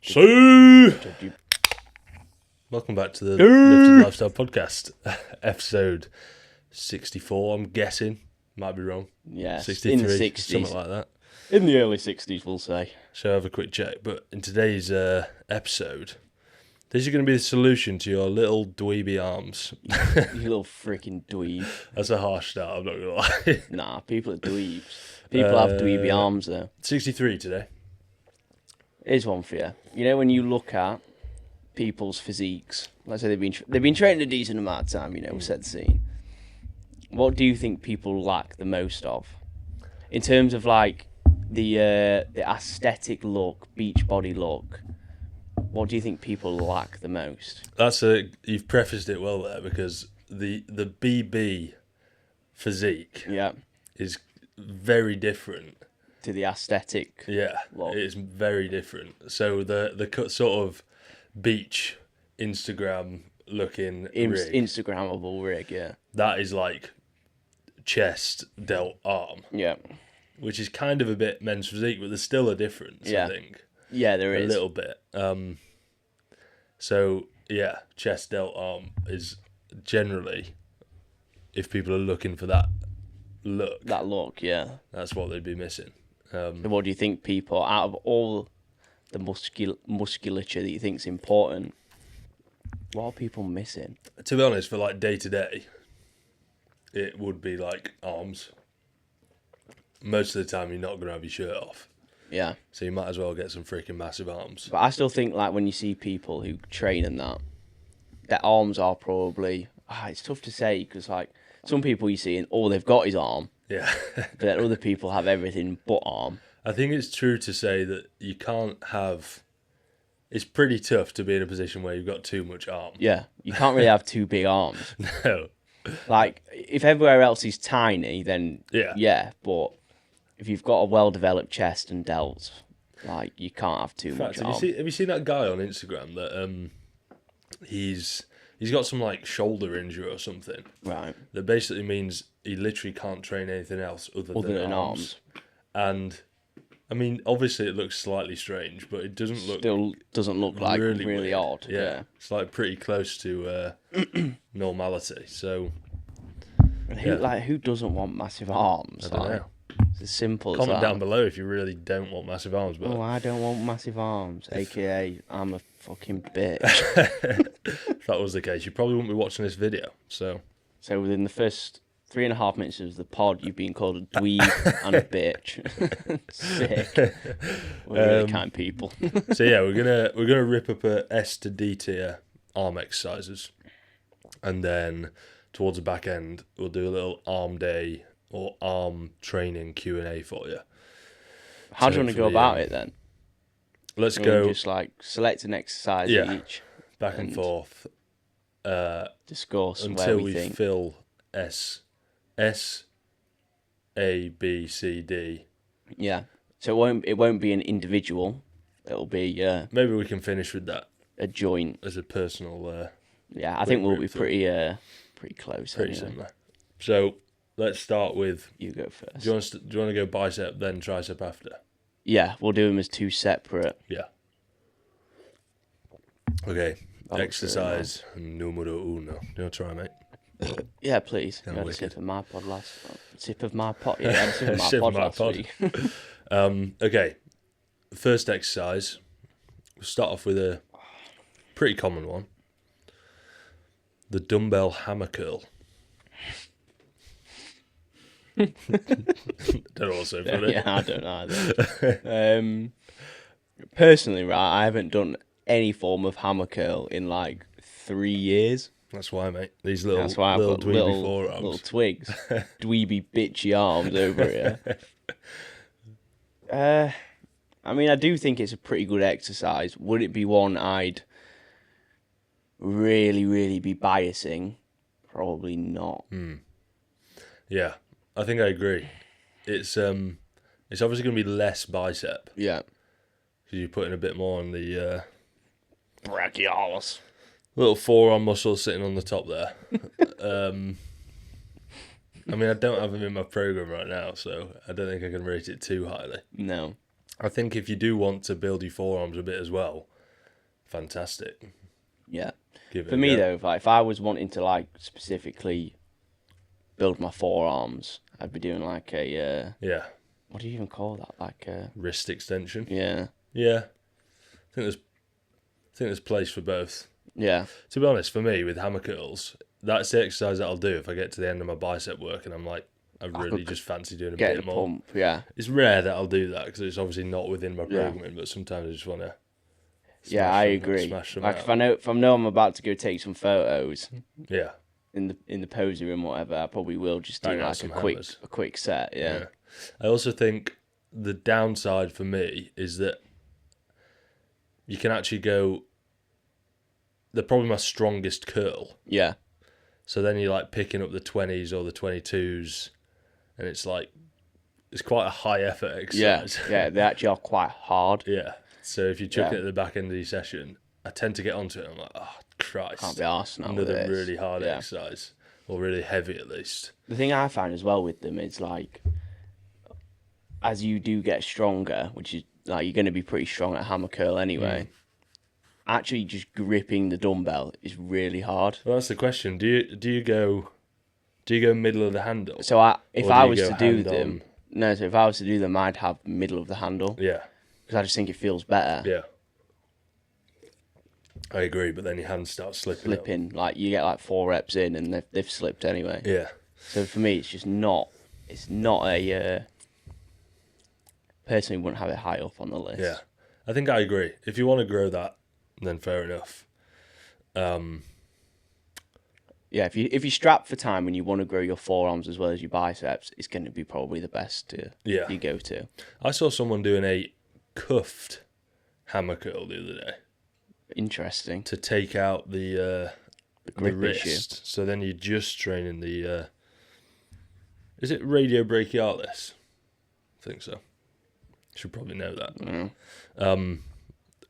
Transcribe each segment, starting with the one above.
So, welcome back to the Lifted Lifestyle Podcast, episode 64. I'm guessing, might be wrong. Yes, 63, in the 60s. something like that. In the early 60s, we'll say. So have a quick check. But in today's episode, this is going to be the solution to your little dweeby arms. You little freaking dweeb. That's a harsh start, I'm not going to lie. Nah, people are dweebs. People have dweeby arms, though. 63 today. Here's one for you. You know, when you look at people's physiques, let's say they've been training a decent amount of time, we set the scene. What do you think people lack the most of? In terms of, like, the aesthetic look, beach body look, what do you think people lack the most? You've prefaced it well there, because the BB physique is very different to the aesthetic. Yeah, look. It's very different. So the sort of beach Instagram looking rig, Instagrammable rig, yeah. that is like chest, delt, arm. Yeah. Which is kind of a bit men's physique, but there's still a difference, I think. Yeah, there is. A little bit. So, yeah, chest, delt, arm is generally, if people are looking for that look. That look, yeah. That's what they'd be missing. What do you think people, out of all the musculature that you think is important, what are people missing? To be honest, for like day to day, it would be like arms. Most of the time, you're not going to have your shirt off. Yeah. So you might as well get some freaking massive arms. But I still think, like, when you see people who train and that, their arms are probably, it's tough to say, because, like, some people you see and all they've got is arm. Yeah. But then other people have everything but arm. I think it's true to say that you can't have... It's pretty tough to be in a position where you've got too much arm. Yeah. You can't really have two big arms. No. Like, if everywhere else is tiny, then yeah. But if you've got a well-developed chest and delts, like, you can't have too much arm. Have you seen that guy on Instagram that he's got some, like, shoulder injury or something? Right. That basically means he literally can't train anything else other than arms. And, I mean, obviously it looks slightly strange, but it doesn't look... Still doesn't look like really odd. Yeah. It's, like, pretty close to normality, so... And who doesn't want massive arms? I don't know. It's as simple Comment as that. down below if you really don't want massive arms. But... Oh, I don't want massive arms, a.k.a. I'm a fucking bitch. If that was the case, you probably wouldn't be watching this video. So within the first 3.5 minutes of the pod, you've been called a dweeb and a bitch. Sick. We're really kind people. So yeah, we're gonna rip up a S to D tier arm exercises, and then towards the back end, we'll do a little arm day or arm training Q&A for you. How do you want to go about it then? Let's go. Just like select an exercise each. Back and forth. Discuss until where we think. Fill S, A, B, C, D. Yeah. So it won't be an individual. It'll be maybe we can finish with that. A joint. As a personal I think we'll be pretty close. Pretty similar. So let's start with... You go first. Do you want to go bicep, then tricep after? Yeah, we'll do them as two separate. Yeah. Okay. Exercise numero uno. You want to try, mate? Yeah, please. You had a sip of my pod Sip of my pot. Yeah, I had a sip of my pod last week. Okay. First exercise. We'll start off with a pretty common one. The dumbbell hammer curl. Don't know what's so funny. Yeah, I don't either. Personally, right, I haven't done any form of hammer curl in like 3 years. That's why, mate. These little I've got dweeby forearms. Little twigs. Dweeby bitchy arms over here. I mean, I do think it's a pretty good exercise. Would it be one I'd really, really be biasing? Probably not. Yeah, I think I agree. It's obviously going to be less bicep. Yeah. Because you're putting a bit more on the... brachialis. Little forearm muscle sitting on the top there. I mean, I don't have them in my program right now, so I don't think I can rate it too highly. No. I think if you do want to build your forearms a bit as well, fantastic. Yeah. Give it For a me go. though, if I was wanting to like specifically build my forearms, I'd be doing like a Yeah, what do you even call that? Like wrist extension. yeah, Yeah, I think there's place for both. yeah. To be honest, for me with hammer curls, that's the exercise that I'll do if I get to the end of my bicep work and I'm like, I really just fancy doing a Get bit the more. pump. Yeah, It's rare that I'll do that because it's obviously not within my Yeah. programming, but sometimes I just want to. yeah. I agree. Smash them Like out. if I know I'm about to go take some photos Yeah, in the posing room, or whatever, I probably will just do Bang out like some a quick hammers. set. Yeah. I also think the downside for me is that you can actually go. They're probably my strongest curl. Yeah. So then you're like picking up the 20s or the 22s, and it's like it's quite a high effort Yeah. exercise. Yeah. They actually are quite hard. Yeah. So if you chuck Yeah. it at the back end of your session, I tend to get onto it. And I'm like, oh Christ, Can't be arsed now with another this. really hard Yeah. exercise, or really heavy at least. The thing I find as well with them is like, as you do get stronger, which is like you're going to be pretty strong at hammer curl anyway. Actually, just gripping the dumbbell is really hard. Well, that's the question. Do you go middle of the handle? So if Or do I you was go to do hand them, on? no. So if I was to do them, I'd have middle of the handle Yeah. because I just think it feels better. Yeah. I agree, but then your hands start slipping. up. Slipping, like you get like 4 reps in and they've slipped anyway. Yeah. So for me, it's just not. It's not a. Personally, wouldn't have it high up on the list. Yeah. I think I agree. If you want to grow that, then fair enough. Yeah, if you strap for time and you want to grow your forearms as well as your biceps, it's going to be probably the best Yeah. you go to. I saw someone doing a cuffed hammer curl the other day Interesting. to take out the grip wrist. issue. So then you're just training the. Is it radiobrachialis? I think so. Should probably know that.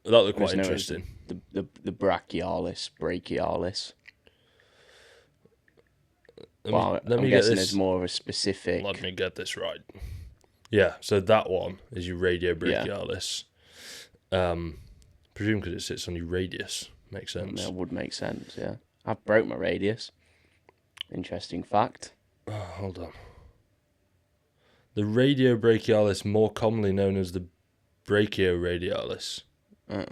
That looked quite Known as interesting. The brachialis. Let I'm me get guessing this. there's more of a specific. Let me get this right. Yeah, so that one is your radiobrachialis. Presume because it sits on your radius. Makes sense. That would make sense, yeah. I broke my radius. Interesting fact. Oh, hold on. The radiobrachialis, more commonly known as the brachioradialis. Oh,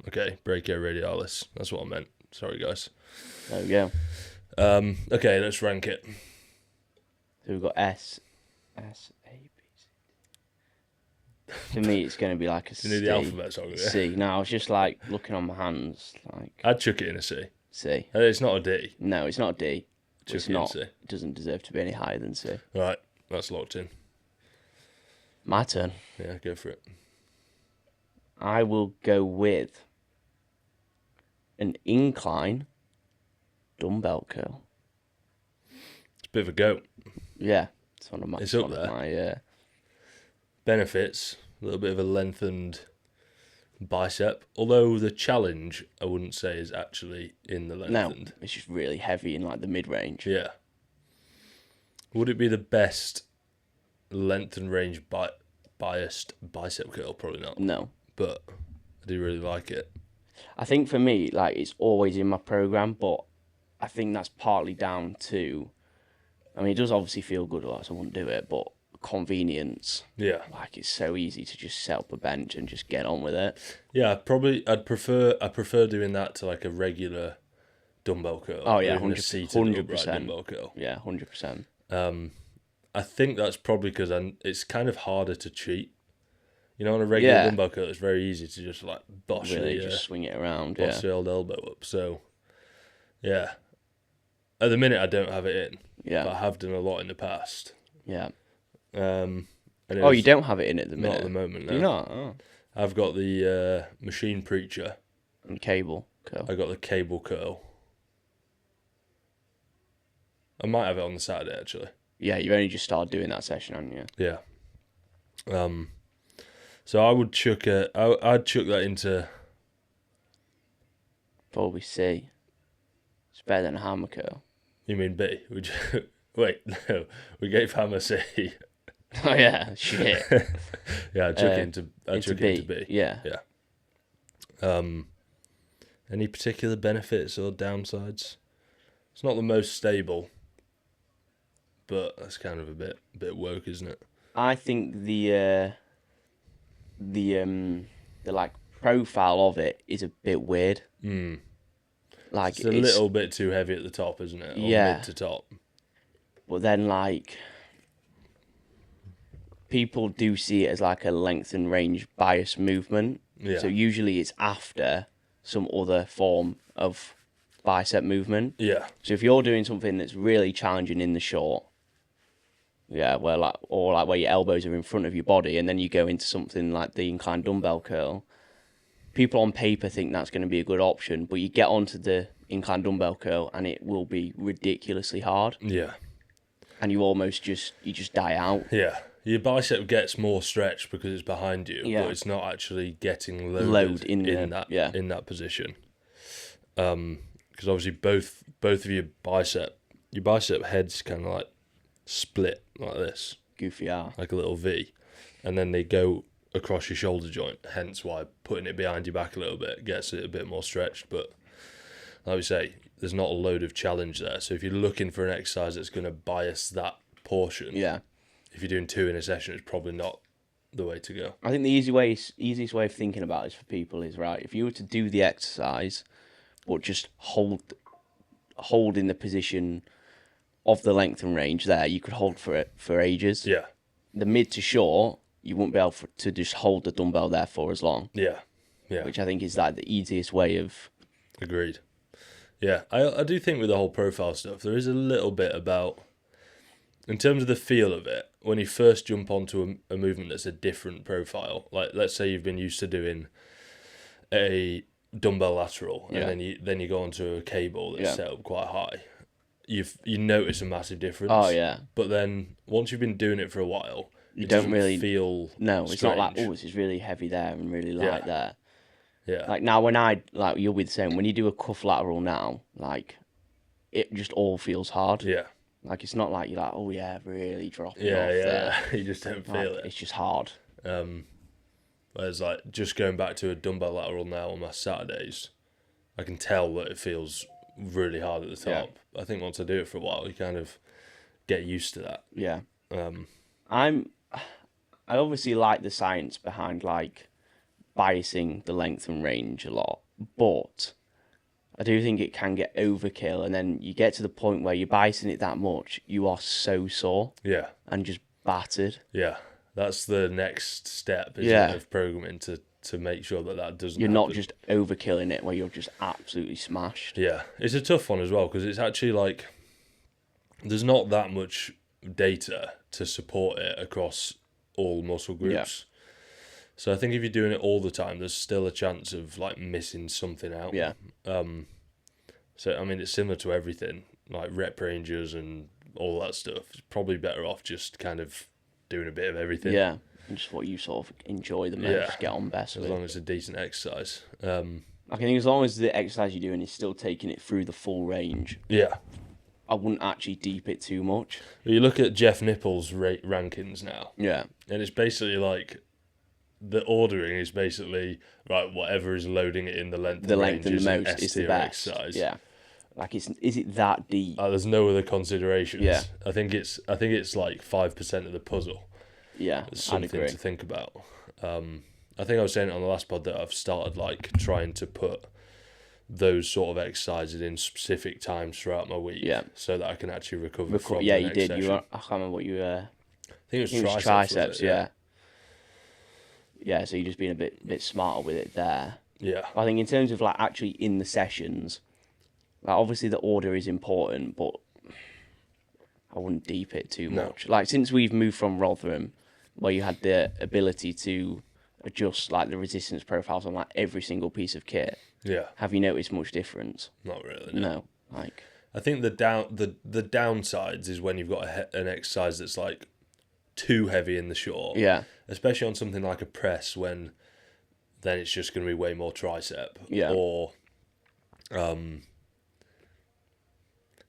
Okay, brachioradialis. That's what I meant. Sorry, guys. there we go. Okay, let's rank it. So we've got S, A, B, C. For me, it's going to be like a You need the alphabet song, yeah? C. No, I was just like looking on my hands, like I'd chuck it in a C. C. It's not a D. No, it's not a D. Chuck It's it in a not. C. It doesn't deserve to be any higher than C. Right, that's locked in. My turn. Yeah, go for it. I will go with an incline dumbbell curl. It's a bit of a goat. Yeah, it's one of my. It's up one of there. my, Benefits, a little bit of a lengthened bicep. Although the challenge, I wouldn't say, is actually in the no, lengthened. it's just really heavy in like the mid range. Yeah. Would it be the best length and range biased bicep curl? Probably not. No, But I do really like it. I think for me, like it's always in my program, but I think that's partly down to. I mean, it does obviously feel good, otherwise I wouldn't do it, but convenience. Yeah. Like it's so easy to just set up a bench and just get on with it. Yeah, I prefer doing that to like a regular dumbbell curl. Oh, yeah, or even a 100%. seated upright dumbbell curl. Yeah, 100%. I think that's probably because it's kind of harder to cheat. You know, on a regular Yeah. dumbbell curl, it's very easy to just like bosh Really, the just swing it around. bosh the old elbow up. So, yeah. At the minute, I don't have it in, Yeah, but I have done a lot in the past. yeah. And it Oh, was you don't have it in at the minute. not at the moment. No. Do you not? Oh. I've got the machine preacher. And cable curl. I got the cable curl. I might have it on the Saturday actually. Yeah, you've only just started doing that session, haven't you? Yeah. So I would chuck I'd chuck that into. Probably C. It's better than a hammer curl. You mean B? Would you? Wait, no. We gave Hammer C. Oh yeah, shit. Yeah, I'd chuck it into. I'd chuck B. it into B. Yeah. Yeah. Any particular benefits or downsides? It's not the most stable, but that's kind of a bit woke, isn't it? I think the like profile of it is a bit weird. Like It's a little bit too heavy at the top, isn't it? Or Yeah. mid to top. But then like people do see it as like a length and range bias movement. Yeah. So usually it's after some other form of bicep movement. Yeah. So if you're doing something that's really challenging in the short, yeah, where like or like where your elbows are in front of your body, and then you go into something like the inclined dumbbell curl, people on paper think that's going to be a good option, but you get onto the inclined dumbbell curl and it will be ridiculously hard, Yeah. and you almost just die out. Yeah. Your bicep gets more stretched because it's behind you, Yeah. but it's not actually getting loaded Load in that position. Because obviously both of your bicep heads kind of like split like this, Goofy R. like a little V, and then they go across your shoulder joint. Hence why putting it behind your back a little bit gets it a bit more stretched. But like we say, there's not a load of challenge there. So if you're looking for an exercise that's going to bias that portion, Yeah. if you're doing 2 in a session, it's probably not the way to go. I think the easiest way of thinking about this for people is, right, if you were to do the exercise, but just hold in the position of the length and range there, you could hold for it for ages. Yeah. The mid to short, you wouldn't be able to just hold the dumbbell there for as long, Yeah. Yeah. which I think is like the easiest way of... Agreed. Yeah, I do think with the whole profile stuff, there is a little bit about, in terms of the feel of it, when you first jump onto a movement that's a different profile, like let's say you've been used to doing a dumbbell lateral, Yeah. and then you go onto a cable that's Yeah. set up quite high, you notice a massive difference. Oh, yeah. But then once you've been doing it for a while, You it don't doesn't really feel No, it's not like, strange. oh, this is really heavy there and really light there. Yeah. Like now when you'll be the same, when you do a cuff lateral now, like it just all feels hard. Yeah. Like it's not like you're like, oh yeah, really dropping Yeah, off there. yeah. You just don't feel Like, it. it's just hard. Whereas like just going back to a dumbbell lateral now on my Saturdays, I can tell that it feels really hard at the top. I think once I do it for a while, you kind of get used to that. Yeah. Um, I obviously like the science behind like biasing the length and range a lot, but I do think it can get overkill, and then you get to the point where you're biasing it that much, you are so sore yeah, and just battered. yeah. That's the next step, isn't Yeah. it, of programming to make sure that doesn't You're not happen. just overkilling it where you're just absolutely smashed. Yeah, it's a tough one as well because it's actually like there's not that much data to support it across all muscle groups. So I think if you're doing it all the time, there's still a chance of like missing something out. Yeah. So I mean, it's similar to everything, like rep ranges and all that stuff. It's probably better off just kind of doing a bit of everything. Yeah. And just what you sort of enjoy the most, Yeah. get on best As with. long as it's a decent exercise. I think as long as the exercise you're doing is still taking it through the full range, Yeah. I wouldn't actually deep it too much. You look at Jeff Nipples' rankings now, Yeah. and it's basically like the ordering is basically right. Whatever is loading it in the length. The and length range and the an most S is the tier best. exercise. Yeah. Like is it that deep? There's no other considerations. Yeah. I think it's like 5% of the puzzle. Yeah. It's I'd something agree. to think about. I think I was saying it on the last pod that I've started like trying to put those sort of exercises in specific times throughout my week. Yeah. So that I can actually recover from Yeah, the you next did. session. I can't remember what you were. I think It was triceps. Yeah. Yeah. So you're just being a bit smarter with it there. Yeah. I think in terms of like actually in the sessions, like obviously the order is important, but I wouldn't deep it too No. much. Like since we've moved from Rotherham, where you had the ability to adjust like the resistance profiles on like every single piece of kit, Yeah. have you noticed much difference? Not really. No. No. Like I think the downsides is when you've got an exercise that's like too heavy in the short. yeah, Especially on something like a press when then it's just going to be way more tricep. Yeah. Or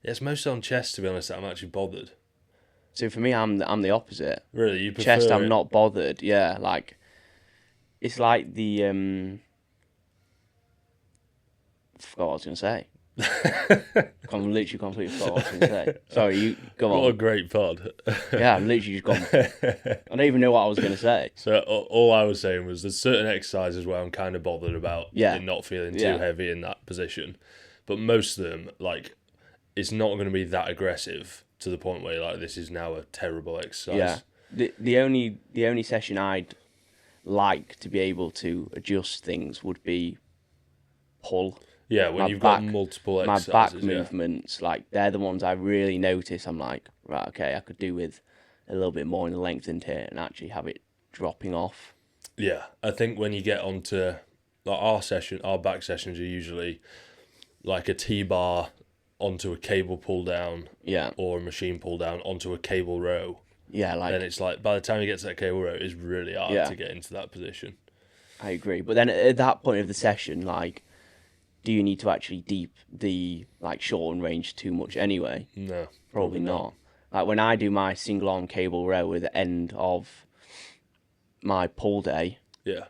it's mostly on chest, to be honest, that I'm actually bothered. so for me, I'm the opposite. Really, you prefer Chest, I'm it- not bothered. Yeah, like it's like the forgot what I was going to say. I'm literally completely forgot what I was going to say. Sorry, you go What a on. great pod. Yeah, I'm literally just gone. I don't even know what I was going to say. So all I was saying was there's certain exercises where I'm kind of bothered about Yeah. it not feeling too Yeah. heavy in that position, but most of them, like, it's not going to be that aggressive to the point where you're like, this is now a terrible exercise. Yeah. The only session I'd like to be able to adjust things would be pull. Yeah, when My you've back- got multiple My exercises. back yeah. movements, like they're the ones I really notice. I'm like, right, okay, I could do with a little bit more in the lengthened here and actually have it dropping off. Yeah, I think when you get onto like our back sessions are usually like a T-bar onto a cable pull down Yeah, or a machine pull down onto a cable row. yeah, like Then it's like by the time you get to that cable row, it's really hard Yeah. to get into that position. I agree. But then at that point of the session, like, do you need to actually deep the like shorten range too much anyway? No, Probably not. Like when I do my single arm cable row at the end of my pull day, Yeah,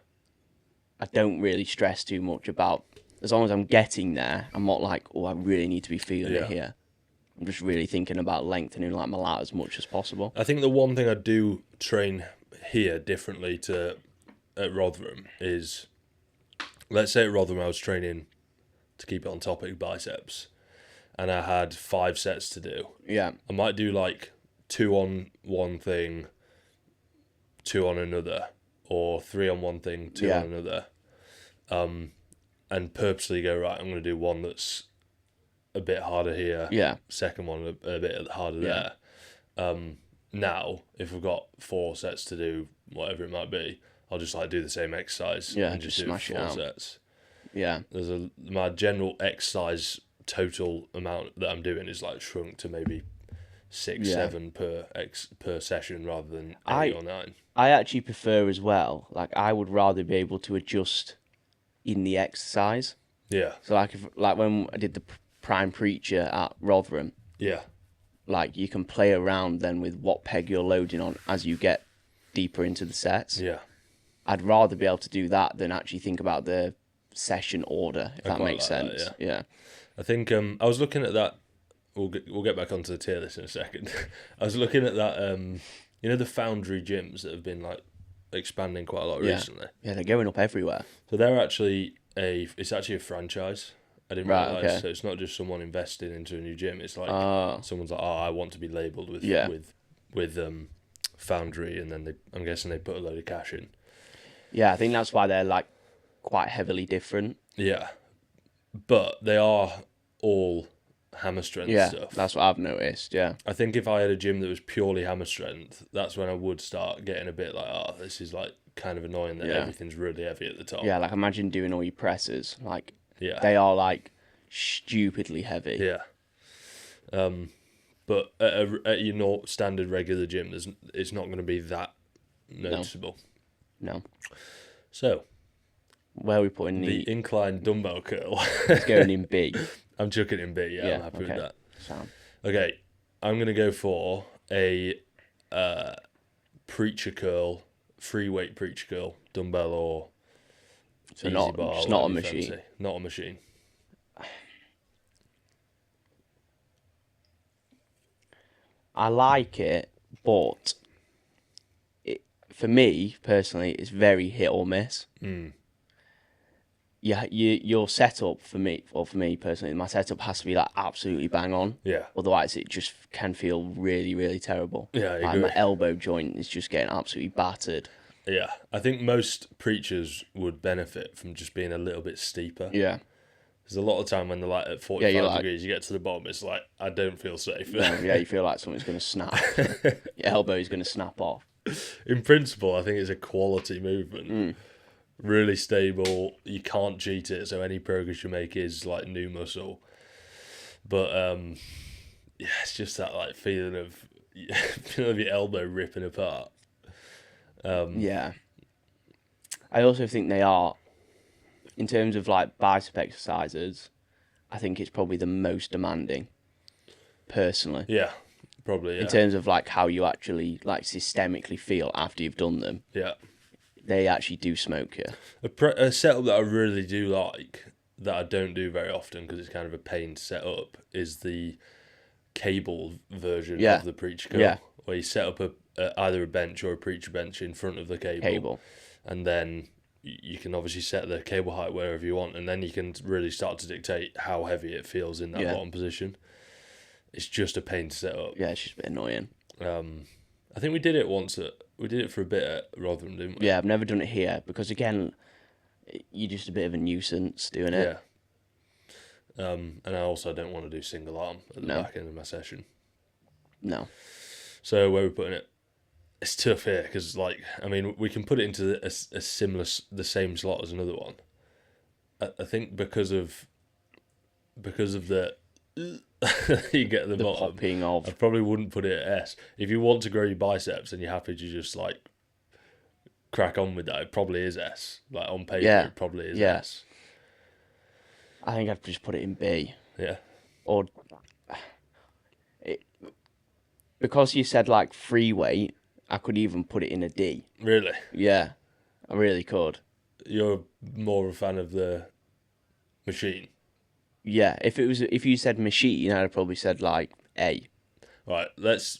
I don't really stress too much about, as long as I'm getting there, I'm not like, oh, I really need to be feeling Yeah. it here. I'm just really tthinking about lengthening like my lat as much as possible. I think the one thing I do train here differently to at Rotherham is, let's say at Rotherham I was training, to keep it on topic, biceps, and I had 5 sets to do. Yeah, I might do like 2 on one thing, 2 on another, or 3 on one thing, 2 Yeah. on another, and purposely go, right, I'm going to do one that's a bit harder here, yeah, second one a bit harder Yeah. there. Now, if we've got 4 sets to do, whatever it might be, I'll just like do the same exercise Yeah, and just just do smash it 4 out. sets. yeah, My general exercise total amount that I'm doing is like shrunk to maybe 6, Yeah. 7 per session rather than 8 I- or 9. I actually prefer as well, like I would rather be able to adjust in the exercise. Yeah, So like when I did the prime preacher at Rotherham, yeah, like you can play around then with what peg you're loading on as you get deeper into the sets. yeah. I'd rather be able to do that than actually think about the session order, if I that quite makes like that, sense. Yeah. I think I was looking at that. We'll get back onto the tier list in a second. I was looking at that. You know, the Foundry gyms that have been like expanding quite a lot Yeah. recently. Yeah, they're going up everywhere. So they're actually it's actually a franchise. I didn't Right, realize. okay. So it's not just someone investing into a new gym. It's like Oh. someone's like, oh, I want to be labelled with Yeah. with Foundry, and then I'm guessing they put a load of cash in. Yeah, I think that's why they're like quite heavily different. Yeah, but they are all hammer strength Yeah, stuff. that's what I've noticed. Yeah. I think if I had a gym that was purely hammer strength, that's when I would start getting a bit like, oh, this is like kind of annoying that Yeah. everything's really heavy at the top. Yeah, like imagine doing all your presses. Like Yeah. they are like stupidly heavy. Yeah. But at your standard regular gym, it's not going to be that noticeable. No. So, Where are we putting the the incline dumbbell curl, it's going in big. I'm chucking it in B, yeah, Yeah, I'm happy okay. with that. Sound. Okay, I'm going to go for a preacher curl, free weight preacher curl, dumbbell or So easy not bar, just not a whatever you machine. fancy. Not a machine. I like it, but for me personally, it's very hit or miss. Yeah, your setup for me personally, my setup has to be like absolutely bang on. Yeah. Otherwise, it just can feel really, really terrible. Yeah, I like agree. my elbow joint is just getting absolutely battered. Yeah, I think most preachers would benefit from just being a little bit steeper. Yeah, There's a lot of time when they're like at 45 you're like- degrees, you get to the bottom, it's like, I don't feel safe. yeah, you feel like something's gonna snap. Your elbow's gonna snap off. In principle, I think it's a quality movement. Really stable. You can't cheat it, so any progress you make is like new muscle. But yeah, it's just that like feeling of your elbow ripping apart. Yeah. I also think they are, in terms of like bicep exercises, I think it's probably the most demanding, personally. Yeah, probably. Yeah, In terms of like how you actually like systemically feel after you've done them, yeah. they actually do smoke you. A setup that I really do like that I don't do very often because it's kind of a pain to set up is the cable version Yeah. of the preacher curl, Yeah. where you set up either a bench or a preacher bench in front of the Cable. and then you can obviously set the cable height wherever you want, and then you can really start to dictate how heavy it feels in that bottom position. It's just a pain to set up. Yeah, it's just a bit annoying. I think we did it once. We did it for a bit at Rotherham, didn't we? Yeah, I've never done it here because, again, you're just a bit of a nuisance doing it. Yeah. And I also don't want to do single arm at the back end of my session. No. So where are we putting it? It's tough here because, like, I mean, we can put it into a similar, the same slot as another one. I think because of the you get at the bottom. Popping of. I probably wouldn't put it at S. If you want to grow your biceps and you're happy to just like crack on with that, it probably is S. Like on paper, it probably is S. I think I'd just put it in B. Yeah. Or because you said like free weight, I could even put it in a D. Really? Yeah, I really could. You're more a fan of the machine. Yeah, if you said machine, I'd have probably said like A. Right, let's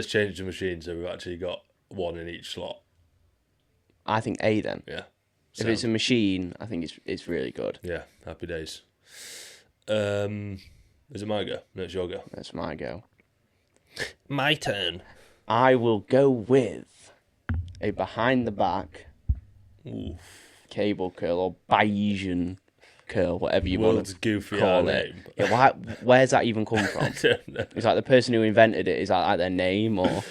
change the machine so we've actually got one in each slot. I think A then. Yeah. If it's a machine, I think it's really good. Yeah, happy days. Is it my go? No, it's your go. That's my go. My turn. I will go with a behind the back cable curl or Bayesian curl, whatever you want to goofy call name. it. Yeah, where's that even come from? I don't know. It's like the person who invented it, is that like their name or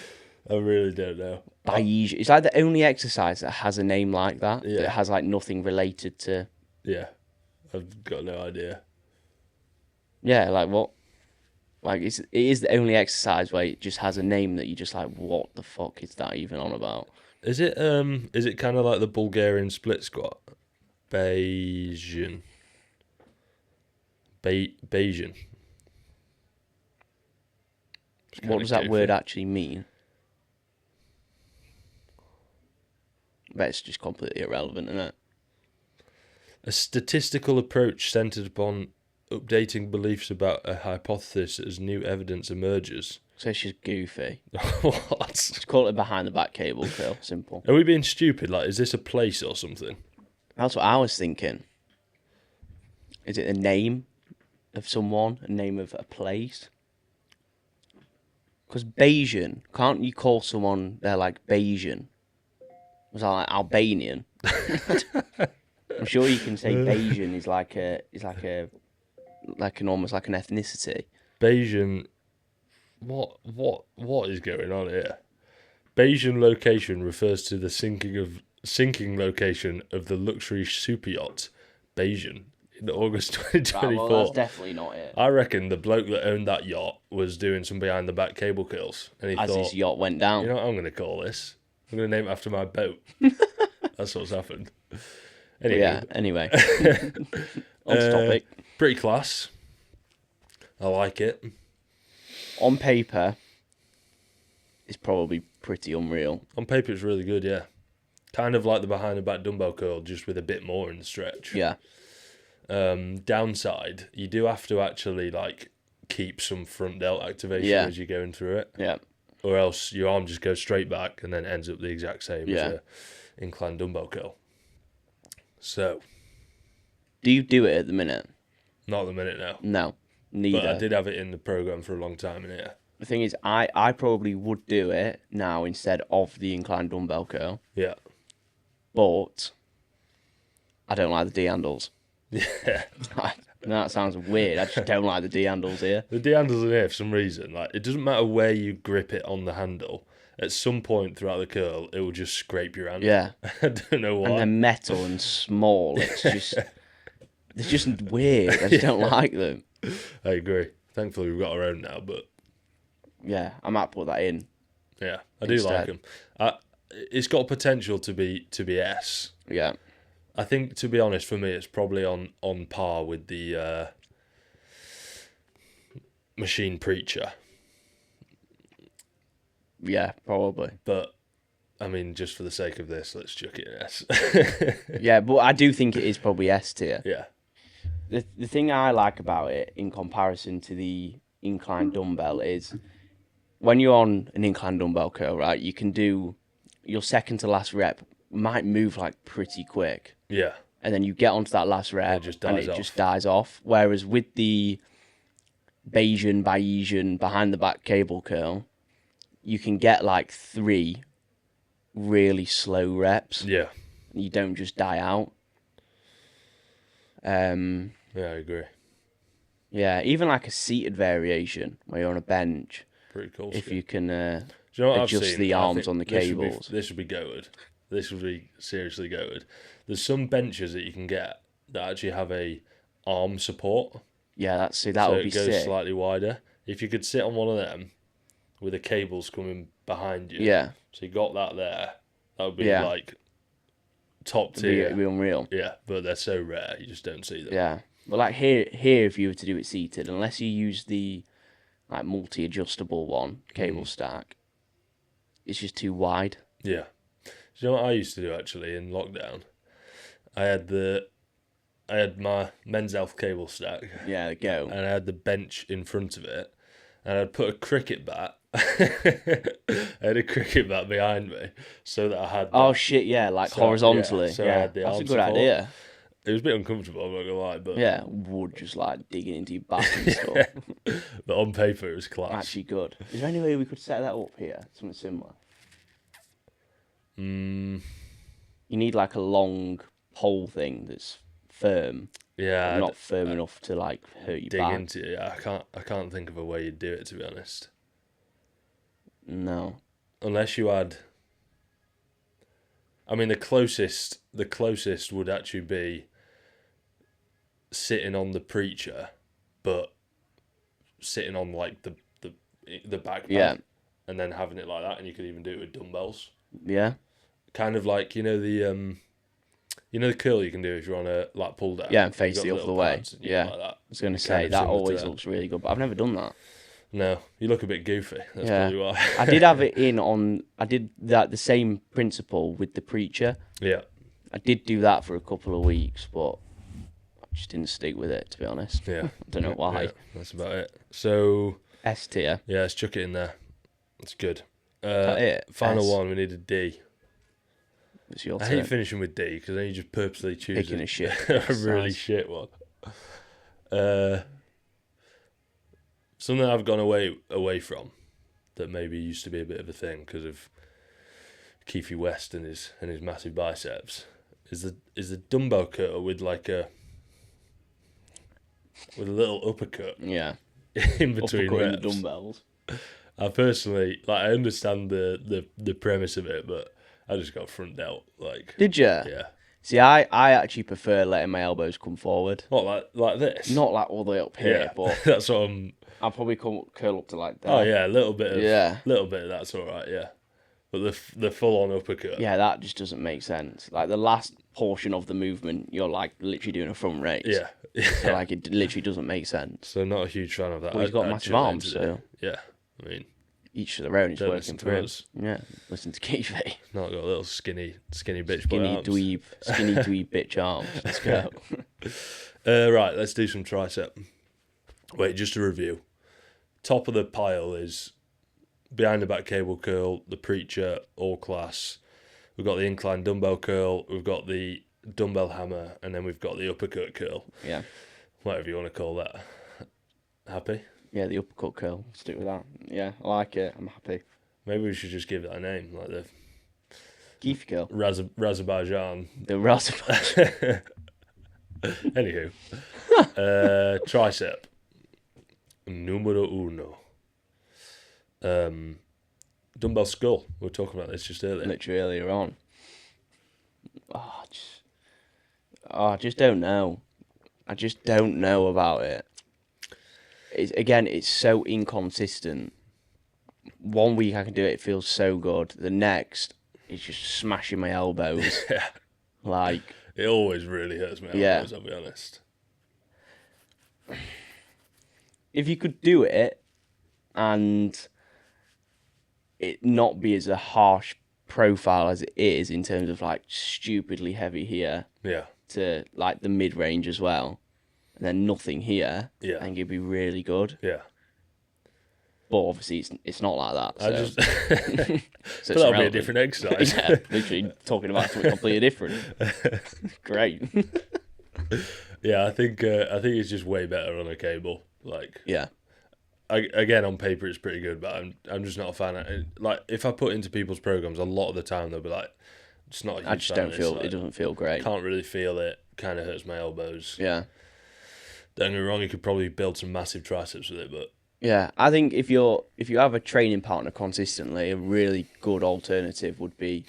I really don't know. Bayesian? It's like the only exercise that has a name like that. Yeah. That has like nothing related to. Yeah, I've got no idea. Yeah, like what? Like it is the only exercise where it just has a name that you just like, what the fuck is that even on about? Is it kind of like the Bulgarian split squat? Bayesian. Bayesian. What does that word actually mean? I bet it's just completely irrelevant, isn't it? A statistical approach centered upon updating beliefs about a hypothesis as new evidence emerges. So it's just goofy. What? Just call it a behind the back cable curl. Simple. Are we being stupid? Like, is this a place or something? That's what I was thinking. Is it a name of someone? A name of a place? Because Bayesian, can't you call someone they're like Bayesian? Was that like Albanian? I'm sure you can say Bayesian is like almost like an ethnicity. Bayesian. What is going on here? Bayesian location refers to the sinking location of the luxury super yacht Bayesian in August 2024. Well, that's definitely not it. I reckon the bloke that owned that yacht was doing some behind the back cable curls, and he As thought, his yacht went down. you know what I'm going to call this? I'm going to name it after my boat. That's what's happened. Anyway, Yeah, anyway. On to topic. Pretty class. I like it. On paper, it's probably pretty unreal. On paper, it's really good, yeah. Kind of like the behind the back dumbbell curl, just with a bit more in the stretch. Yeah. Downside, you do have to actually like keep some front delt activation as you're going through it. Yeah. Or else your arm just goes straight back and then ends up the exact same as Yeah. a inclined dumbbell curl. So, Do you do it at the minute? not at the minute now. No, neither. But I did have it in the program for a long time in here. The thing is, I probably would do it now instead of the inclined dumbbell curl, Yeah. but I don't like the D handles. Yeah. That sounds weird. I just don't like the D handles here. The D handles in here for some reason. Like, it doesn't matter where you grip it on the handle. At some point throughout the curl, it will just scrape your hand. Yeah. I don't know why. And they're metal and small. It's just weird. I just don't like them. I agree. Thankfully, we've got our own now, but Yeah, I might put that in. yeah, I do like them. It's got potential to be S. Yeah. I think, to be honest, for me, it's probably on par with the Machine Preacher. Yeah, probably. But, I mean, just for the sake of this, let's chuck it in S. Yeah, but I do think it is probably S tier. Yeah. the thing I like about it in comparison to the incline dumbbell is when you're on an incline dumbbell curl, right, you can do your second to last rep might move like pretty quick. Yeah. And then you get onto that last rep and it just dies off. Whereas with the Bayesian behind the back cable curl, you can get like 3 really slow reps. Yeah. You don't just die out. Yeah, I agree. Yeah, even like a seated variation where you're on a bench. Pretty cool. If you can Do you know what adjust I've seen? the arms on the cables. This would be goated. This would be seriously goated. There's some benches that you can get that actually have a arm support. Yeah, that So would be it goes sick. slightly wider. If you could sit on one of them with the cables coming behind you. Yeah. So you got that there. That would be Yeah. like top tier. It'd be unreal. Yeah, but they're so rare, you just don't see them. Yeah. But like here, if you were to do it seated, unless you use the like multi-adjustable one, cable stack, it's just too wide. Yeah. Do you know what I used to do actually in lockdown? I had my Men's Health cable stack. Yeah, go. And I had the bench in front of it, and I'd put a cricket bat. I had a cricket bat behind me, so that I had. Oh shit! Yeah, like horizontally. Yeah, so I yeah, had the that's a arm good support. idea. It was a bit uncomfortable, I'm not gonna lie, but Yeah, wood just like digging into your back and stuff. but on paper it was class. Actually good. Is there any way we could set that up here? Something similar. Mm, You need like a long pole thing that's firm, yeah, but not firm enough to like hurt your dig back. into it. Yeah, I can't think of a way you'd do it, to be honest. No. Unless you had. I mean, the closest would actually be sitting on the preacher, but sitting on like the backpack, Yeah. and then having it like that, and you could even do it with dumbbells. Yeah. Kind of like the curl you can do if you're on a lat pull down. Yeah, and face You've got the other little way. pads and you Yeah. go like that. I was going to Kind say, of that similar to always that. looks really good, but I've never done that. No, you look a bit goofy. That's Yeah. probably why. I did have it I did that the same principle with the preacher. Yeah. I did do that for a couple of weeks, but I just didn't stick with it, to be honest. Yeah. I don't know why. Yeah, that's about it. So S tier. yeah, let's chuck it in there. That's good. that it? Final S. one. We need a D. It's your I turn. hate finishing with D because then you just purposely choose Picking a shit a really size. shit one. Something I've gone away from that maybe used to be a bit of a thing because of Keithy West and his massive biceps is the dumbbell curl with like a little uppercut Yeah. in between Uppercutting reps. the dumbbells. I personally I understand the premise of it, but I just got front delt like. Did you? Yeah. See, I actually prefer letting my elbows come forward. What like this? Not like all the way up here, Yeah, but that's what I'm. I'll probably curl up to like that. Oh yeah, a little bit. Yeah. That's all right. Yeah, but the full on uppercut. Yeah, that just doesn't make sense. Like the last portion of the movement, you're like literally doing a front raise. Yeah. So like it literally doesn't make sense. So not a huge fan of that. Well, he's got I'd massive chill arms, into so it. Yeah, I mean, each to their own. It's Don't working listen to for him. us. Yeah, listen to Keithy. not got little skinny bitch boy Skinny arms. dweeb bitch arms. Let's go. Right, let's do some tricep. Wait, just a review. Top of the pile is behind the back cable curl, the preacher, all class. We've got the incline dumbbell curl, we've got the dumbbell hammer, and then we've got the uppercut curl. Yeah. Whatever you want to call that. Happy? Yeah, the uppercut curl. Stick with that. Yeah, I like it. I'm happy. Maybe we should just give that a name, like the Keithy curl. Azerbaijan. The raspberry. Anywho, tricep. Numero uno. Dumbbell skull. We were talking about this just earlier. Literally earlier on. I just don't know. I just don't know about it. It's so inconsistent. One week I can do it, it feels so good. The next, it's just smashing my elbows. Yeah. Like, It always really hurts my Yeah. elbows, I'll be honest. if you could do it and it not be as a harsh profile as it is in terms of like stupidly heavy here Yeah. to like the mid range as well, and then nothing here, Yeah. I think it'd be really good. Yeah. But obviously, it's not like that. So, I just. so But that'll be a different exercise. Yeah, literally talking about something completely different. Great. Yeah, I think it's just way better on a cable. Like, Yeah. again, on paper it's pretty good, but I'm just not a fan of it. Like, if I put into people's programs, a lot of the time they'll be like, "Just not a huge I just fan don't of this, feel like, it doesn't feel great. Can't really feel it. Kind of hurts my elbows." Yeah. Don't get me wrong, you could probably build some massive triceps with it, but Yeah, I think if you have a training partner consistently, a really good alternative would be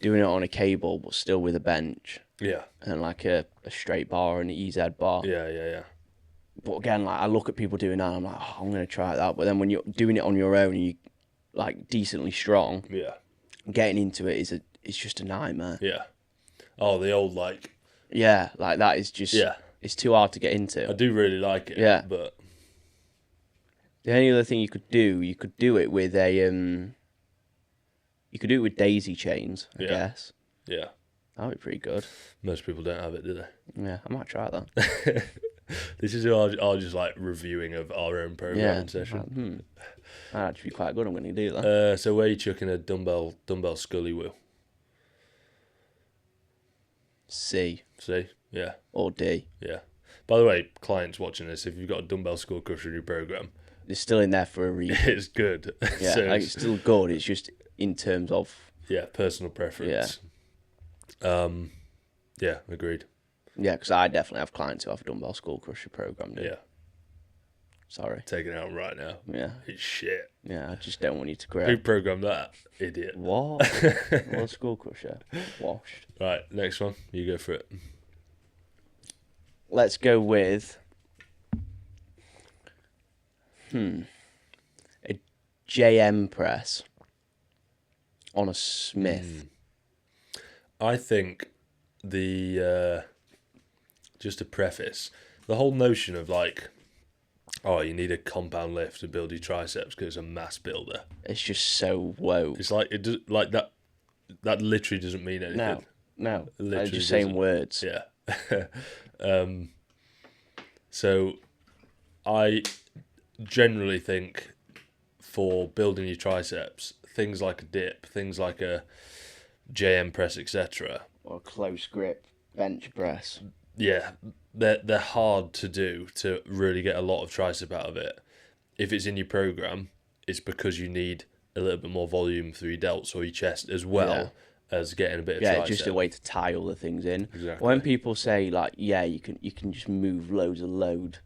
doing it on a cable but still with a bench yeah, and like a straight bar and an EZ bar. yeah. But again, like I look at people doing that, and I'm like, oh, I'm gonna try that. But then when you're doing it on your own and you like decently strong, Yeah, getting into it it's just a nightmare. yeah. Oh, the old like. Yeah, like that is just Yeah, it's too hard to get into. I do really like it. Yeah. But The only other thing you could do it with a you could do it with daisy chains, I Yeah. guess. yeah, That'd be pretty good. most people don't have it, do they? Yeah, I might try that. This is our just like reviewing of our own programming session. That'd actually be quite good. I'm going to do that. So where are you chucking a dumbbell scully wheel? C See? Yeah, or D. yeah. By the way, clients watching this, if you've got a dumbbell skull crusher in your program, It's still in there for a reason. it's good. Yeah, So like, it's still good. It's just in terms of yeah, personal preference. Yeah, agreed. yeah, because I definitely have clients who have a dumbbell skull crusher program. Yeah, Sorry. taking it out right now. Yeah, It's shit. yeah. I just don't want you to Who create. programmed that? Idiot. What? What skull crusher? Washed. Right, next one. You go for it. Let's go with a JM press on a Smith. I think the just to preface, the whole notion of like, oh, you need a compound lift to build your triceps because it's a mass builder. It's just so woke. It's like it does like that. That literally doesn't mean anything. No. Literally I'm just saying doesn't. words. Yeah. So I generally think for building your triceps, things like a dip, things like a JM press, etc. Or a close grip bench press. Yeah, they're hard to do to really get a lot of tricep out of it. If it's in your program, it's because you need a little bit more volume through your delts or your chest as well as getting a bit of Yeah, tricep. just a way to tie all the things in. Exactly. When people say like, yeah, you can just move loads of load,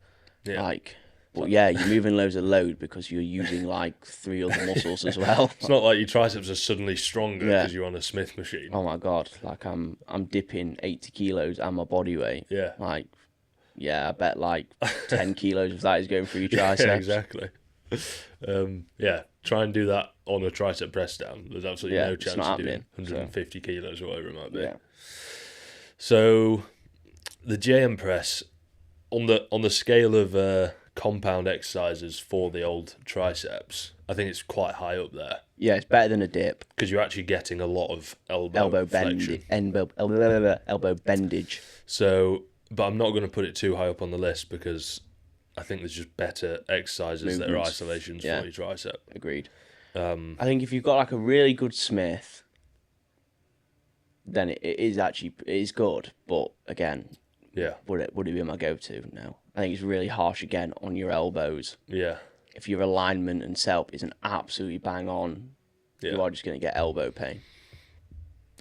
Yeah. like, well, yeah, you're moving loads of load because you're using like 3 other muscles as well. It's not like your triceps are suddenly stronger Yeah. because you're on a Smith machine. Oh my god, like I'm dipping 80 kilos and my body weight. Yeah. Like, yeah, I bet like 10 kilos of that is going through your triceps. Yeah, exactly. Yeah, try and do that on a tricep press down. There's absolutely Yeah, no it's chance not of doing happening, 150 kilos or whatever it might be. Yeah. So the JM press on the scale of compound exercises for the old triceps, I think it's quite high up there Yeah, it's better than a dip. because you're actually getting a lot of Elbow flexion. elbow bendage. So, but I'm not going to put it too high up on the list because I think there's just better exercises that are Movements. isolations Yeah. for your tricep. Agreed. I think if you've got like a really good Smith, then it is good. But again, Yeah, would it be my go-to? No. I think it's really harsh again on your elbows. yeah, If your alignment and setup isn't absolutely bang on, yeah. you are just going to get elbow pain.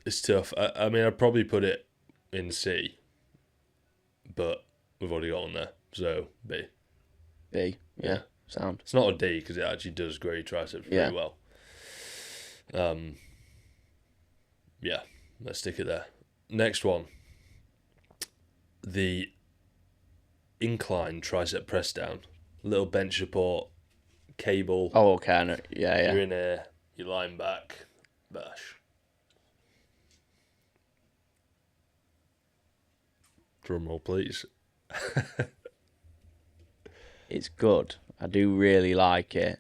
It's tough. I mean, I'd probably put it in C, but we've already got on there, so B. B, yeah, sound. It's not a D because it actually does grow your triceps Yeah. very well. Yeah, let's stick it there. Next one, the incline tricep press down, little bench support, cable. Oh, okay, I know. Yeah. You're in here, you line back, bash. Drum roll, please. It's good. I do really like it.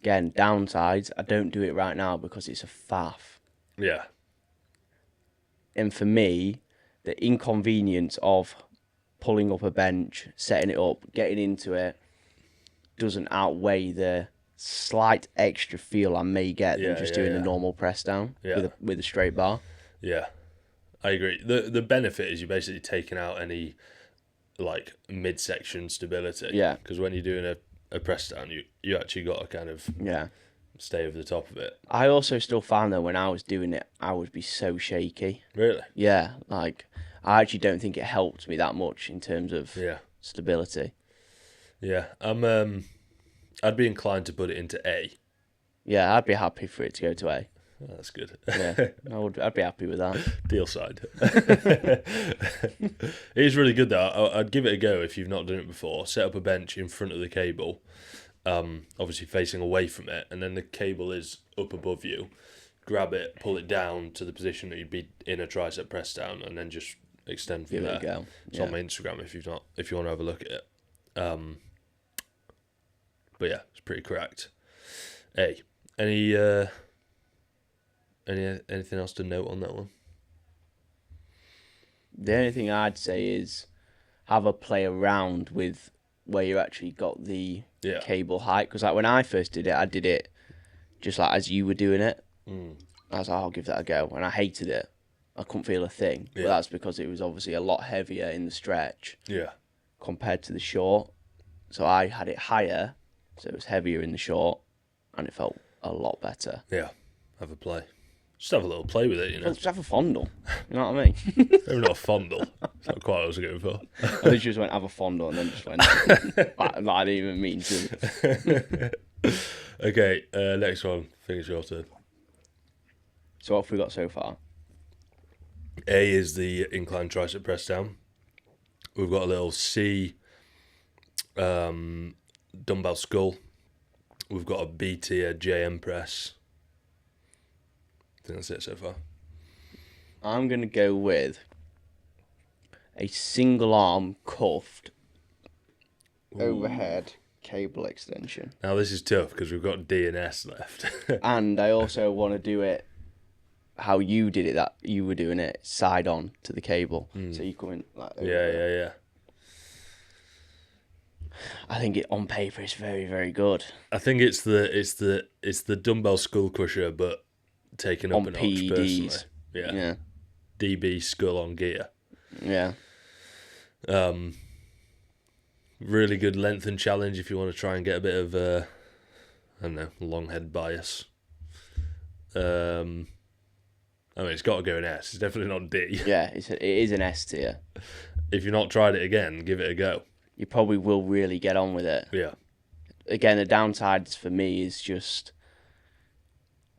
Again, downsides, I don't do it right now because it's a faff. Yeah, And for me, the inconvenience of pulling up a bench, setting it up, getting into it doesn't outweigh the slight extra feel I may get than just doing a normal press down with a straight bar. Yeah, I agree. The benefit is you're basically taking out any like midsection stability. Yeah. Because when you're doing a press down, you actually got to kind of stay over the top of it. I also still found that when I was doing it, I would be so shaky. Really? Yeah, like I actually don't think it helped me that much in terms of stability. Yeah, I'd be inclined to put it into A. Yeah, I'd be happy for it to go to A. Oh, that's good. Yeah, I'd be happy with that. Deal side. It is really good though. I'd give it a go if you've not done it before. Set up a bench in front of the cable, obviously facing away from it, and then the cable is up above you. Grab it, pull it down to the position that you'd be in a tricep press down, and then just extend from there. Give it a go. It's on my Instagram if you want to have a look at it. But yeah, it's pretty correct. A. Anything else to note on that one? The only thing I'd say is have a play around with where you actually got the cable height. Because like when I first did it, I did it just like as you were doing it. I was like, I'll give that a go. And I hated it. I couldn't feel a thing. But that's because it was obviously a lot heavier in the stretch compared to the short. So I had it higher, so it was heavier in the short, and it felt a lot better. Yeah, have a play. Just have a little play with it, you know. Just have a fondle. You know what I mean? Maybe not a fondle. That's not quite what I was going for. I literally just went, have a fondle, and then just went, I didn't even mean to. Okay, next one. I think it's your turn. So what have we got so far? A is the incline tricep press down. We've got a little C dumbbell skull. We've got a B tier JM press. I think that's it so far. I'm going to go with a single arm cuffed overhead cable extension. Now this is tough because we've got D and S left. And I also want to do it how you did it, that you were doing it side on to the cable. So you come in like over Yeah. I think it on paper is very, very good. I think it's the dumbbell skull crusher, but taken up On a notch PEDs. personally. Yeah. DB skull on gear. Yeah. Really good length and challenge if you want to try and get a bit of I don't know, long head bias. I mean, it's got to go in S. It's definitely not D. Yeah, it is an S tier. If you've not tried it again, give it a go. You probably will really get on with it. Yeah. Again, the downsides for me is just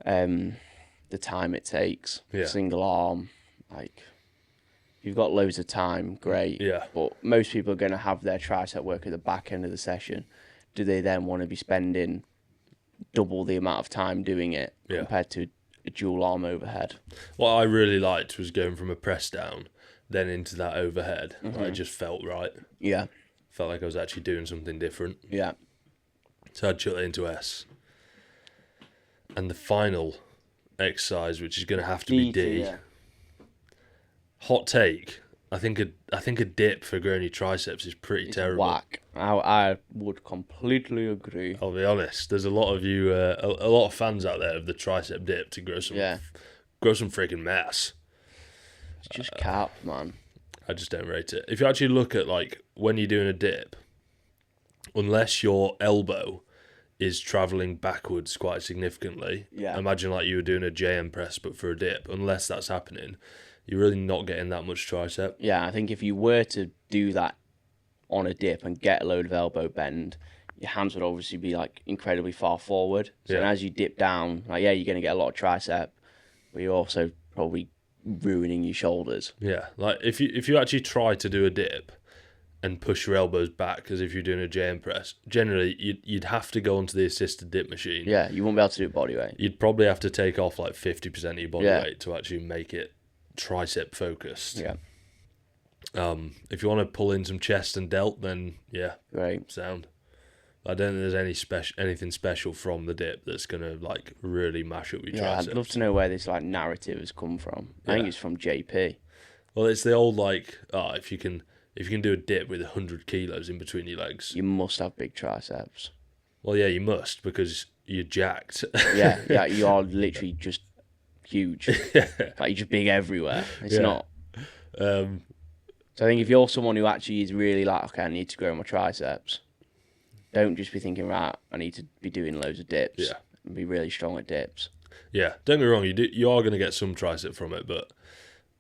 the time it takes. Yeah. Single arm, like you've got loads of time, great. Yeah. But most people are going to have their tricep work at the back end of the session. Do they then want to be spending double the amount of time doing it compared to a dual arm overhead? What I really liked was going from a press down, then into that overhead. It just felt right. Yeah. Felt like I was actually doing something different. Yeah. So I'd chuck it into S. And the final exercise, which is going to have to be D. Yeah. Hot take. I think a dip for growing your triceps is pretty terrible. Whack. I would completely agree. I'll be honest. There's a lot of you, a lot of fans out there of the tricep dip to grow some freaking mass. It's just cap, man. I just don't rate it. If you actually look at like when you're doing a dip, unless your elbow is traveling backwards quite significantly, imagine like you were doing a JM press but for a dip. Unless that's happening, you're really not getting that much tricep. Yeah, I think if you were to do that on a dip and get a load of elbow bend, your hands would obviously be like incredibly far forward. So as you dip down, like you're going to get a lot of tricep, but you're also probably ruining your shoulders. Yeah, like if you actually try to do a dip and push your elbows back as if you're doing a JM press, generally you'd have to go onto the assisted dip machine. Yeah, you won't be able to do it body weight. You'd probably have to take off like 50% of your body weight to actually make it tricep focused. Yeah. If you want to pull in some chest and delt, then Right. sound. I don't think there's anything special from the dip that's gonna like really mash up your triceps. I'd love to know where this like narrative has come from. I think it's from JP. Well, it's the old like, if you can if you can do a dip with 100 kilos in between your legs, You must have big triceps. well, yeah, you must because you're jacked. Yeah, you are literally just huge. Like you're just big everywhere. It's Yeah. not. Um, So I think if you're someone who actually is really like, okay, I need to grow my triceps, don't just be thinking, right, I need to be doing loads of dips. Yeah. And be really strong at dips. yeah, don't get me wrong, you are going to get some tricep from it,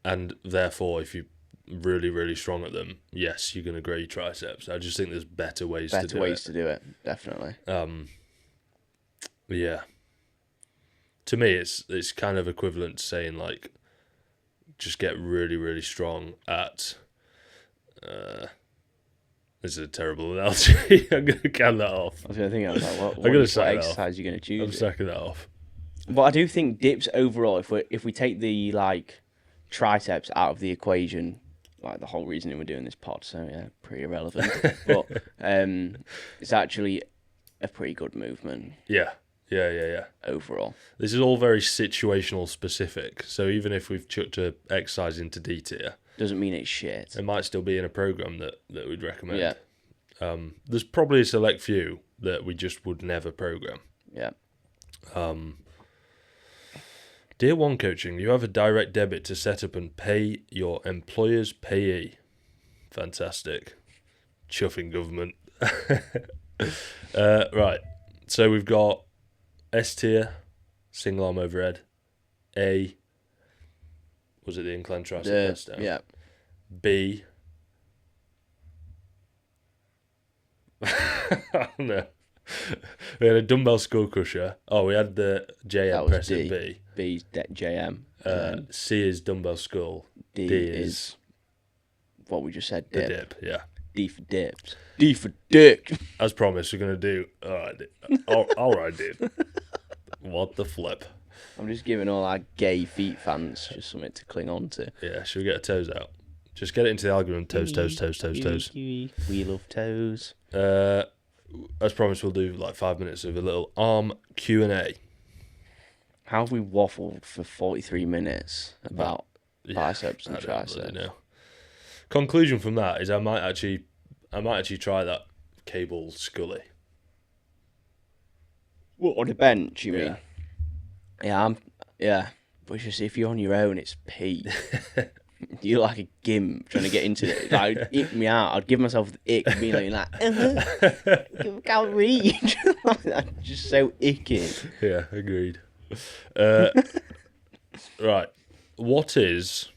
and therefore, if you're really, really strong at them, yes, you're going to grow your triceps. I just think there's better ways to do it. To do it, definitely. Yeah. To me, it's kind of equivalent to saying, like, just get really, really strong at... this is a terrible analogy. I'm going to can that off. I was going to think, I was like, what gonna say that exercise are you going to choose? I'm sacking that off. But I do think dips overall, if we take the like triceps out of the equation, like the whole reason we're doing this pod, so yeah, pretty irrelevant. But it's actually a pretty good movement Yeah. overall. This is all very situational specific. So even if we've chucked a exercise into D tier, Doesn't mean it's shit. it might still be in a program that we'd recommend. Yeah. There's probably a select few that we just would never program. Yeah. Dear One Coaching, you have a direct debit to set up and pay your employer's payee. Fantastic. Chuffing government. Right. So we've got S tier, single arm overhead. A, was it the incline tricep press down? Yeah. B. Oh no. We had a dumbbell skull crusher. Oh, we had the That JM was press D. at B. B's JM. C is dumbbell skull. D, D is what we just said. the Dip. dip. Yeah. D for dips. D for dick. As promised, we're gonna do. All right, all right, dude. What the flip? I'm just giving all our gay feet fans just something to cling on to. Yeah, should we get our toes out? Just get it into the algorithm. Toes. We love toes. As promised, we'll do like 5 minutes of a little arm Q&A. How have we waffled for 43 minutes about biceps and I don't triceps? really know. Conclusion from that is I might actually try that cable scully. What, on the bench, you Yeah. mean? Yeah. But it's just if you're on your own, it's peak. You're like a gimp trying to get into it. Like, it'd ick me out. I'd give myself the ick, being like, I can't reach. I'm just so icky. Yeah, agreed. Right. What is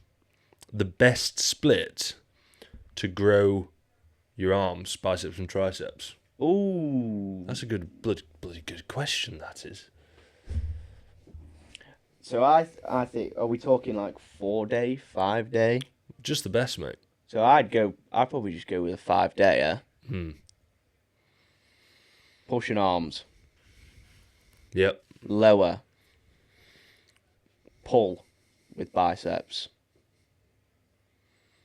the best split to grow your arms, biceps and triceps? Ooh. That's a good, bloody good question, that is. So I think, are we talking like 4 day, 5 day? Just the best, mate. So I'd probably just go with a 5 day, yeah? Pushing arms, Yep. lower, pull with biceps,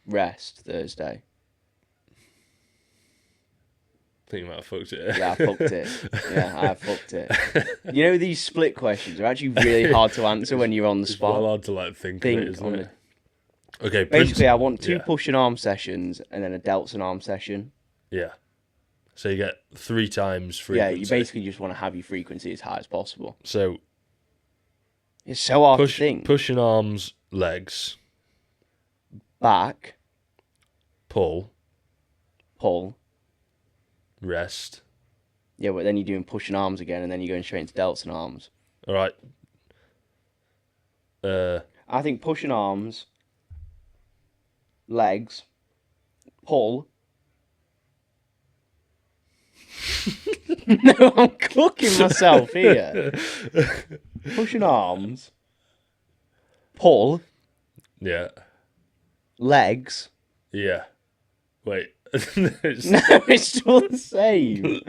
rest Thursday. I think you might have fucked it. Yeah, I fucked it. Yeah, I fucked it. You know, these split questions are actually really hard to answer when you're on the It's spot. well hard to like think of it, isn't on it? Okay, Basically, I want 2 yeah. push and arm sessions and then a delts and arm session. Yeah. So you get 3 times frequency. Yeah, you basically just want to have your frequency as high as possible. So It's so hard to think. pushing arms, legs, Back, pull, pull. rest. Yeah, but then you're doing pushing arms again, and then you're going straight into delts and arms. All right. I think pushing arms, legs, pull. No, I'm cooking myself here. Pushing arms, pull, Yeah. legs. Yeah. Wait. No, it's still the same.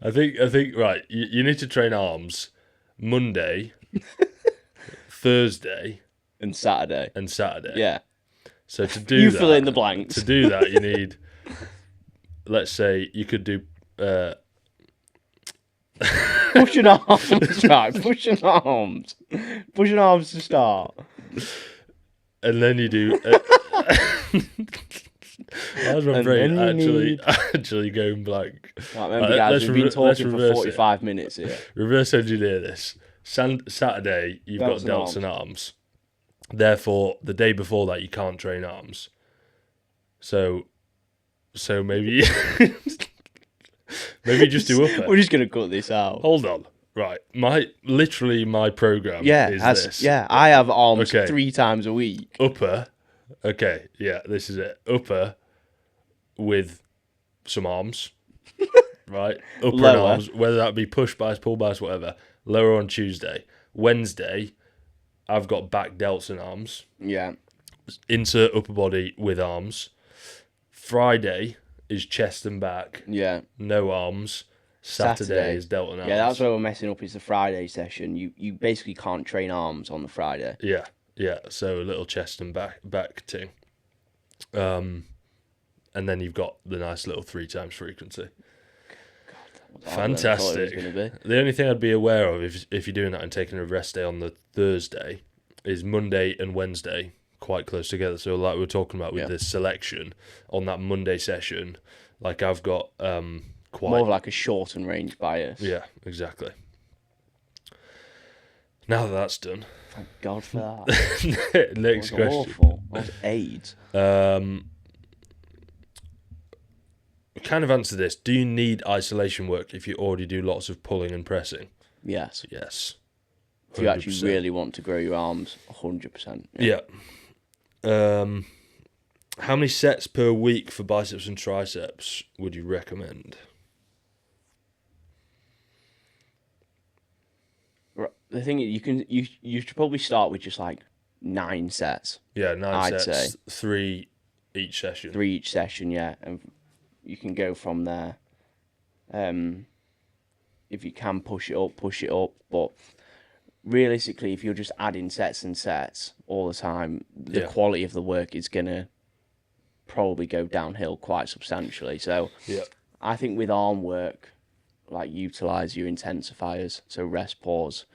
I think right. You need to train arms Monday, Thursday, And Saturday. and Saturday. Yeah. So to do You that, fill in the blanks. to do that, you need. Let's say you could do. Pushing arms, right? Pushing arms. Pushing arms to start. And then you do. Why is my And brain then you need- actually going blank? Right, remember, guys, we've been let's talking for reverse 45 minutes here. Reverse engineer this. Saturday, you've Delts got and delts and arms. Therefore, the day before that, you can't train arms. So maybe maybe just do upper. We're just going to cut this out. Hold on. Right. My program is this. Yeah, I have arms Okay. 3 times a week. Upper. Okay, yeah, this is it. Upper with some arms. Right? Upper and Lower. arms, whether that be push bars, pull bars, whatever. Lower on Tuesday. Wednesday, I've got back delts and arms. Yeah. Insert upper body with arms. Friday is chest and back. Yeah. No arms. Saturday is delt and arms. Yeah, that's where we're messing up is the Friday session. You basically can't train arms on the Friday. Yeah. So a little chest and back thing. And then you've got the nice little 3 times frequency. Fantastic. The only thing I'd be aware of if you're doing that and taking a rest day on the Thursday is Monday and Wednesday quite close together. So like we were talking about with this selection on that Monday session, like I've got quite more of like a shortened range bias. Yeah, exactly. Now that that's done, thank God for that. next question. Awful. That was AIDS. Kind of answer this. Do you need isolation work if you already do lots of pulling and pressing? Yes. Yes. 100%. If you actually really want to grow your arms, 100%. Yeah. How many sets per week for biceps and triceps would you recommend? The thing is, you should probably start with just like 9 sets. Yeah, 9 I'd sets, say. 3 each session. 3 each session, yeah, and you can go from there. If you can push it up. But realistically, if you're just adding sets and sets all the time, the quality of the work is gonna probably go downhill quite substantially. So I think with arm work, like utilize your intensifiers, so rest, pause,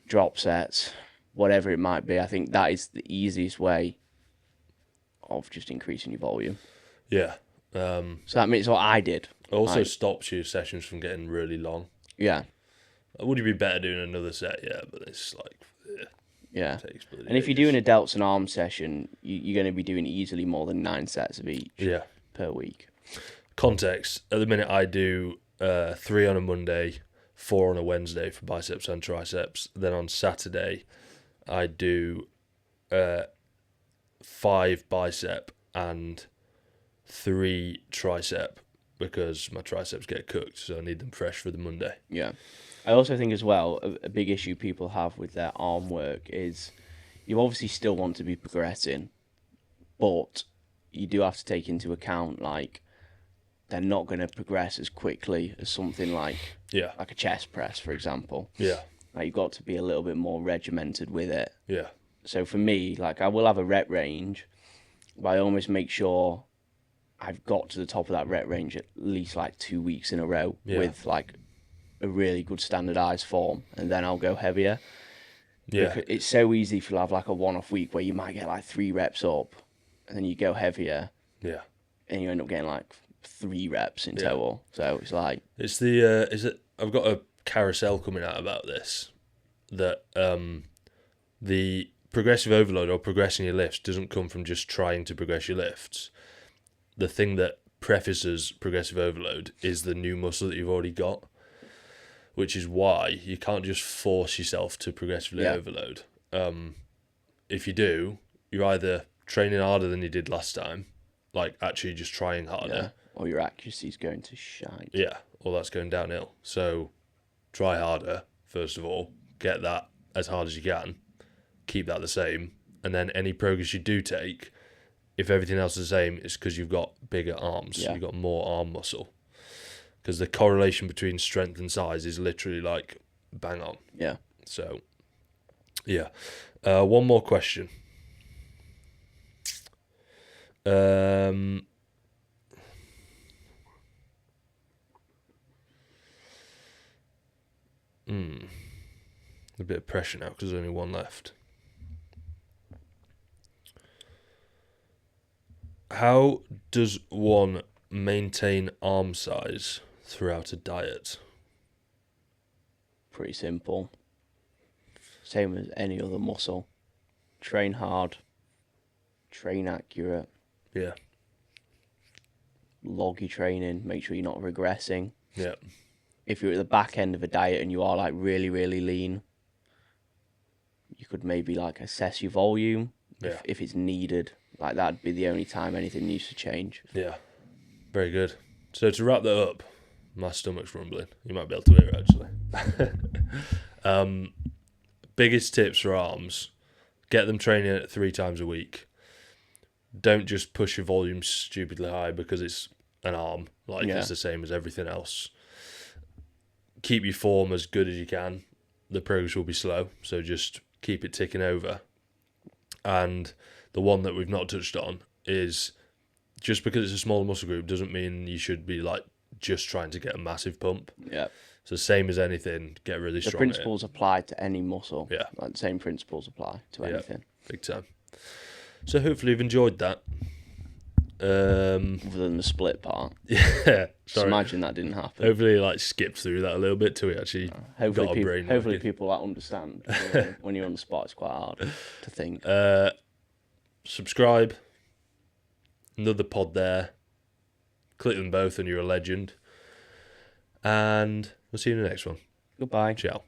drop sets, whatever it might be. I think that is the easiest way of just increasing your volume. Yeah. So that means what I did. Also stops your sessions from getting really long. Yeah. Would you be better doing another set? Yeah, but it's like... Yeah. And if you're doing a delts and arms session, you're going to be doing easily more than 9 sets of each per week. Context. At the minute, I do 3 on a Monday, 4 on a Wednesday for biceps and triceps. Then on Saturday, I do 5 bicep and 3 tricep because my triceps get cooked, so I need them fresh for the Monday. Yeah. I also think as well, a big issue people have with their arm work is you obviously still want to be progressing, but you do have to take into account, like, they're not going to progress as quickly as something like a chest press, for example. Yeah. Like, you've got to be a little bit more regimented with it. Yeah. So for me, like, I will have a rep range, but I almost make sure I've got to the top of that rep range at least like 2 weeks in a row with like a really good standardized form, and then I'll go heavier. Yeah. Because it's so easy if you have like a one-off week where you might get like 3 reps up, and then you go heavier. Yeah. And you end up getting like 3 reps in total. So it's like it's the I've got a carousel coming out about this, that the progressive overload or progressing your lifts doesn't come from just trying to progress your lifts. The thing that prefaces progressive overload is the new muscle that you've already got, which is why you can't just force yourself to progressively overload. If you do, you're either training harder than you did last time, like actually just trying harder, or your accuracy's going to shine. Yeah, or that's going downhill. So try harder, first of all, get that as hard as you can, keep that the same, and then any progress you do take, if everything else is the same, it's because you've got bigger arms. You've got more arm muscle. Because the correlation between strength and size is literally like bang on. Yeah. So, yeah. One more question. A bit of pressure now because there's only one left. How does one maintain arm size throughout a diet? Pretty simple. Same as any other muscle. Train hard. Train accurate. Yeah. Log your training. Make sure you're not regressing. Yeah. If you're at the back end of a diet and you are like really, really lean, you could maybe like assess your volume if it's needed. Like that'd be the only time anything needs to change. Yeah. Very good. So to wrap that up, my stomach's rumbling. You might be able to hear it actually. Biggest tips for arms: get them training at 3 times a week. Don't just push your volume stupidly high because it's an arm. It's the same as everything else. Keep your form as good as you can. The progress will be slow, so just keep it ticking over. And the one that we've not touched on is, just because it's a smaller muscle group doesn't mean you should be like just trying to get a massive pump. Yeah. So same as anything, get really strong. The principles apply to any muscle. Yeah. Like the same principles apply to anything. Big time. So hopefully you've enjoyed that. Other than the split part. Yeah. Just imagine that didn't happen. Hopefully skipped through that a little bit till we actually got our brain hopefully people that understand. When you're on the spot, it's quite hard to think. Subscribe. Another pod there. Click them both and you're a legend. And we'll see you in the next one. Goodbye. Ciao.